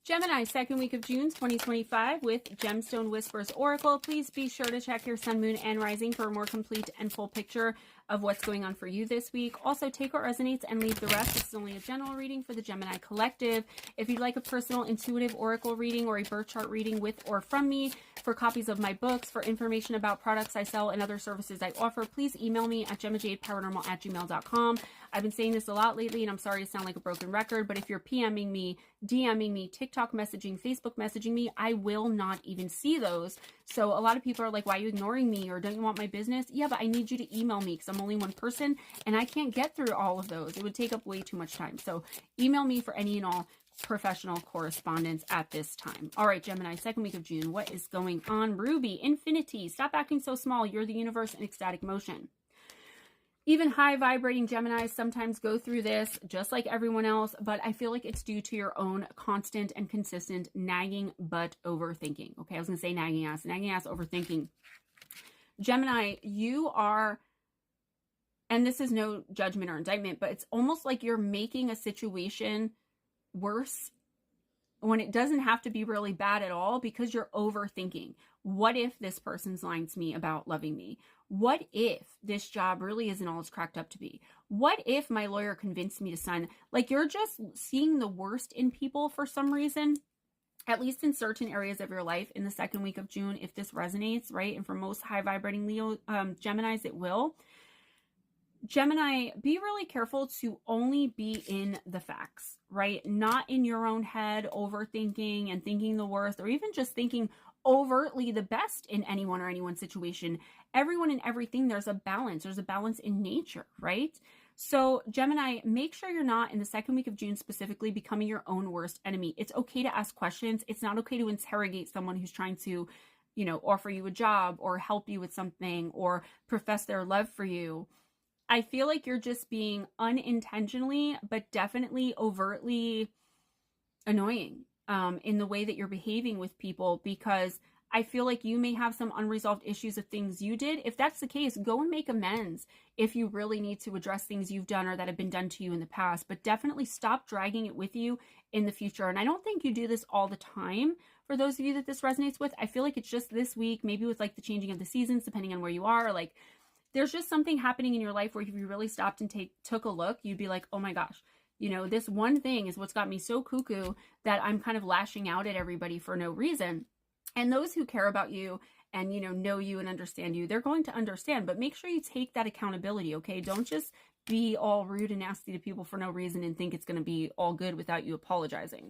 Gemini, second week of June 2025 with Gemstone Whispers Oracle. Please be sure to check your sun, moon, and rising for a more complete and full picture of what's going on for you this week. Also, take what resonates and leave the rest. This is only a general reading for the Gemini Collective. If you'd like a personal intuitive oracle reading or a birth chart reading with or from me, for copies of my books, for information about products I sell and other services I offer, please email me at GemmaJadeParanormal@gmail.com. I've been saying this a lot lately, and I'm sorry to sound like a broken record, but if you're PMing me, DMing me, TikTok messaging, Facebook messaging me, I will not even see those. So a lot of people are like, why are you ignoring me? Or don't you want my business? Yeah, but I need you to email me because I'm only one person and I can't get through all of those. It would take up way too much time. So email me for any and all professional correspondence at this time. All right, Gemini, second week of June. What is going on? Ruby, infinity. Stop acting so small. You're the universe in ecstatic motion. Even high vibrating Geminis sometimes go through this just like everyone else, but I feel like it's due to your own constant and consistent nagging but overthinking. Okay, I was going to say nagging ass overthinking. Gemini, you are, and this is no judgment or indictment, but it's almost like you're making a situation worse when it doesn't have to be really bad at all because you're overthinking. What if this person's lying to me about loving me? What if this job really isn't all it's cracked up to be? What if my lawyer convinced me to sign? Like, you're just seeing the worst in people for some reason, at least in certain areas of your life in the second week of June, if this resonates, right? And for most high vibrating Leo Geminis, it will. Gemini, be really careful to only be in the facts, right? Not in your own head, overthinking and thinking the worst, or even just thinking overtly the best in anyone or anyone's situation. Everyone and everything, there's a balance. There's a balance in nature, right? So Gemini, make sure you're not in the second week of June specifically becoming your own worst enemy. It's okay to ask questions. It's not okay to interrogate someone who's trying to, you know, offer you a job or help you with something or profess their love for you. I feel like you're just being unintentionally, but definitely overtly annoying in the way that you're behaving with people, because I feel like you may have some unresolved issues of things you did. If that's the case, go and make amends if you really need to address things you've done or that have been done to you in the past, but definitely stop dragging it with you in the future. And I don't think you do this all the time. For those of you that this resonates with, I feel like it's just this week, maybe with like the changing of the seasons, depending on where you are, like there's just something happening in your life where if you really stopped and took a look, you'd be like, oh my gosh, you know, this one thing is what's got me so cuckoo that I'm kind of lashing out at everybody for no reason. And those who care about you and, you know you and understand you, they're going to understand, but make sure you take that accountability, okay? Don't just be all rude and nasty to people for no reason and think it's going to be all good without you apologizing.